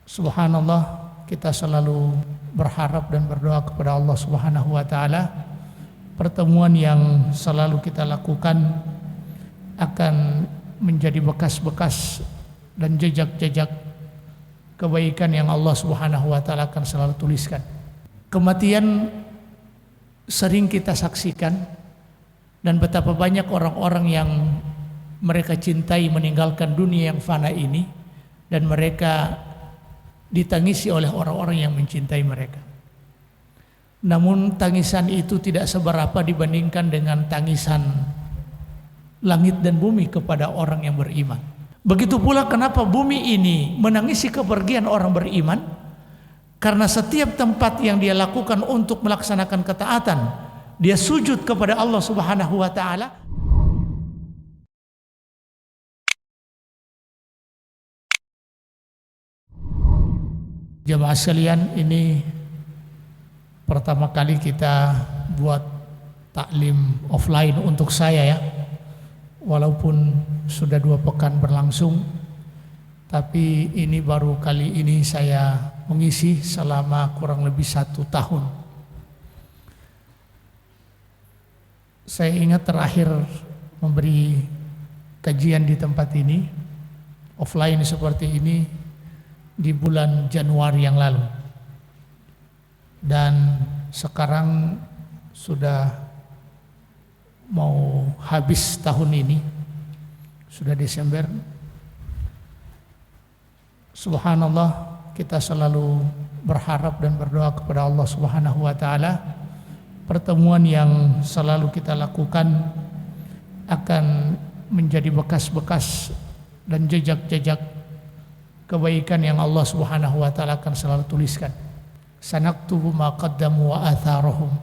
Subhanallah, kita selalu berharap dan berdoa kepada Allah Subhanahu wa taala. Pertemuan yang selalu kita lakukan akan menjadi bekas-bekas dan jejak-jejak kebaikan yang Allah Subhanahu wa taala akan selalu tuliskan. Kematian sering kita saksikan, dan betapa banyak orang-orang yang mereka cintai meninggalkan dunia yang fana ini, dan mereka ditangisi oleh orang-orang yang mencintai mereka. Namun tangisan itu tidak seberapa dibandingkan dengan tangisan langit dan bumi kepada orang yang beriman. Begitu pula kenapa bumi ini menangisi kepergian orang beriman, karena setiap tempat yang dia lakukan untuk melaksanakan ketaatan, dia sujud kepada Allah Subhanahu wa taala. Jemaah sekalian, ini pertama kali kita buat taklim offline untuk saya ya. Walaupun sudah 2 pekan berlangsung, tapi ini baru kali ini saya mengisi selama kurang lebih 1 tahun. Saya ingat terakhir memberi kajian di tempat ini offline seperti ini di bulan Januari yang lalu, dan sekarang sudah mau habis tahun ini, sudah Desember. Subhanallah, kita selalu berharap dan berdoa kepada Allah Subhanahu wa taala. Pertemuan yang selalu kita lakukan akan menjadi bekas-bekas dan jejak-jejak kebaikan yang Allah Subhanahu wa taala akan selalu tuliskan. Sanaktubu ma qaddamu wa atharahum,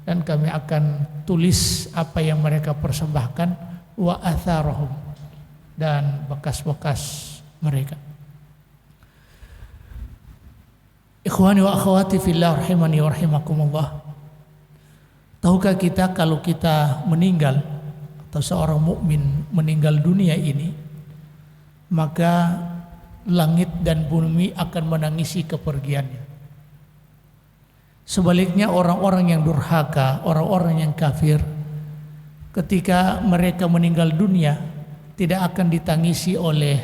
dan kami akan tulis apa yang mereka persembahkan, wa atharahum, dan bekas-bekas mereka. Ikhwani wa akhwati fillah rahimani wa rahimakumullah. Tahukah kita kalau kita meninggal atau seorang mukmin meninggal dunia ini, maka langit dan bumi akan menangisi kepergiannya. Sebaliknya orang-orang yang durhaka, orang-orang yang kafir, ketika mereka meninggal dunia tidak akan ditangisi oleh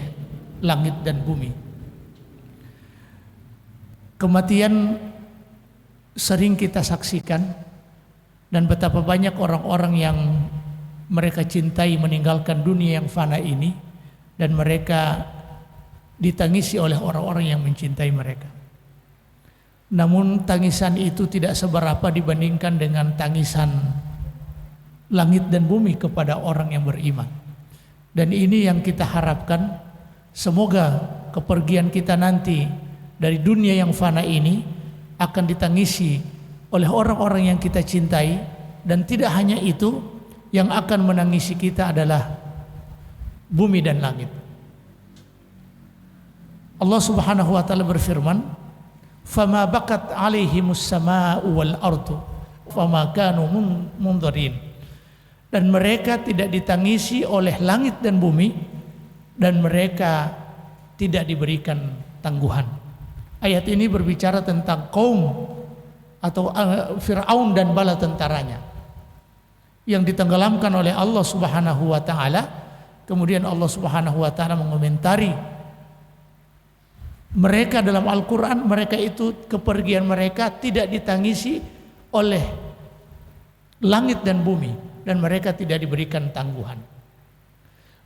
langit dan bumi. Kematian sering kita saksikan, dan betapa banyak orang-orang yang mereka cintai meninggalkan dunia yang fana ini, dan mereka ditangisi oleh orang-orang yang mencintai mereka. Namun tangisan itu tidak seberapa dibandingkan dengan tangisan langit dan bumi kepada orang yang beriman. Dan ini yang kita harapkan, semoga kepergian kita nanti dari dunia yang fana ini akan ditangisi oleh orang-orang yang kita cintai, dan tidak hanya itu, yang akan menangisi kita adalah bumi dan langit. Allah Subhanahu wa taala berfirman, "Fama bakat 'alaihimus samaa'u wal ardu fama kanu mundharin." Dan mereka tidak ditangisi oleh langit dan bumi, dan mereka tidak diberikan tangguhan. Ayat ini berbicara tentang kaum atau Fir'aun dan bala tentaranya yang ditenggelamkan oleh Allah Subhanahu wa taala. Kemudian Allah Subhanahu wa taala mengomentari mereka dalam Al-Quran, mereka itu kepergian mereka tidak ditangisi oleh langit dan bumi, dan mereka tidak diberikan tangguhan.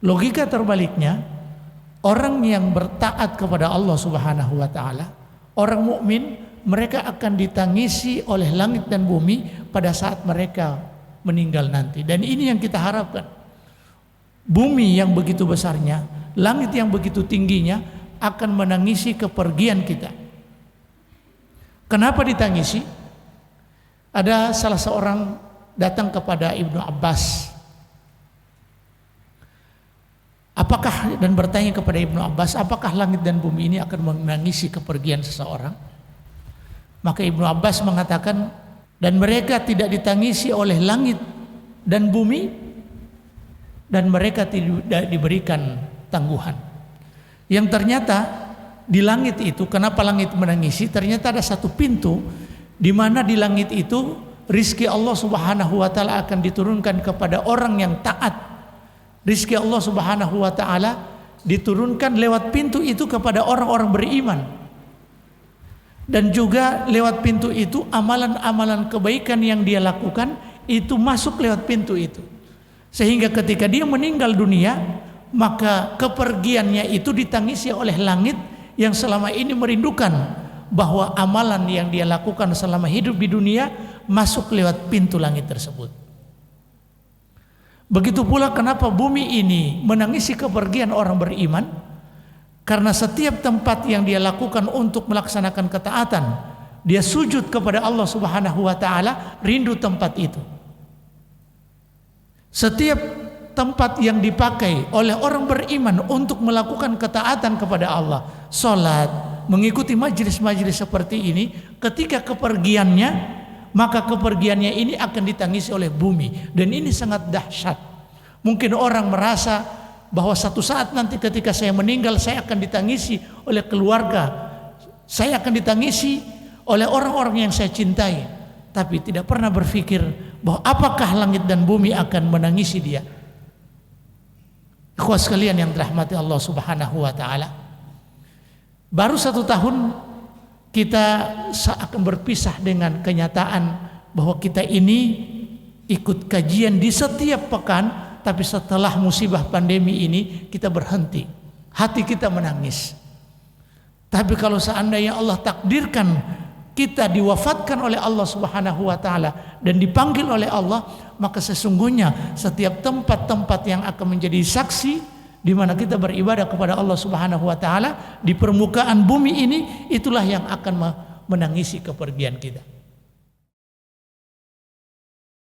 Logika terbaliknya, orang yang bertaat kepada Allah Subhanahu wa taala, orang mukmin, mereka akan ditangisi oleh langit dan bumi pada saat mereka meninggal nanti. Dan ini yang kita harapkan. Bumi yang begitu besarnya, langit yang begitu tingginya akan menangisi kepergian kita. Kenapa ditangisi? Ada salah seorang datang kepada Ibnu Abbas. Dan bertanya kepada Ibnu Abbas, apakah langit dan bumi ini akan menangisi kepergian seseorang? Maka Ibnu Abbas mengatakan, dan mereka tidak ditangisi oleh langit dan bumi, dan mereka tidak diberikan tangguhan. Yang ternyata di langit itu, kenapa langit menangisi? Ternyata ada satu pintu di mana di langit itu rizki Allah Subhanahu wa taala akan diturunkan kepada orang yang taat. Rizki Allah Subhanahu wa taala diturunkan lewat pintu itu kepada orang-orang beriman. Dan juga lewat pintu itu amalan-amalan kebaikan yang dia lakukan itu masuk lewat pintu itu. Sehingga ketika dia meninggal dunia, maka kepergiannya itu ditangisi oleh langit yang selama ini merindukan bahwa amalan yang dia lakukan selama hidup di dunia masuk lewat pintu langit tersebut. Begitu pula kenapa bumi ini menangisi kepergian orang beriman, karena setiap tempat yang dia lakukan untuk melaksanakan ketaatan, dia sujud kepada Allah Subhanahu wa taala, rindu tempat itu. Setiap tempat yang dipakai oleh orang beriman untuk melakukan ketaatan kepada Allah, salat, mengikuti majelis-majelis seperti ini, ketika kepergiannya, maka kepergiannya ini akan ditangisi oleh bumi. Dan ini sangat dahsyat. Mungkin orang merasa bahwa satu saat nanti ketika saya meninggal, saya akan ditangisi oleh keluarga, saya akan ditangisi oleh orang-orang yang saya cintai, tapi tidak pernah berpikir bahwa apakah langit dan bumi akan menangisi dia. Ikhwas sekalian yang dirahmati Allah Subhanahu wa taala, baru 1 tahun kita akan berpisah dengan kenyataan bahwa kita ini ikut kajian di setiap pekan, tapi setelah musibah pandemi ini kita berhenti. Hati kita menangis. Tapi kalau seandainya Allah takdirkan kita diwafatkan oleh Allah Subhanahu wa taala dan dipanggil oleh Allah, maka sesungguhnya setiap tempat-tempat yang akan menjadi saksi di mana kita beribadah kepada Allah Subhanahu wa taala di permukaan bumi ini, itulah yang akan menangisi kepergian kita.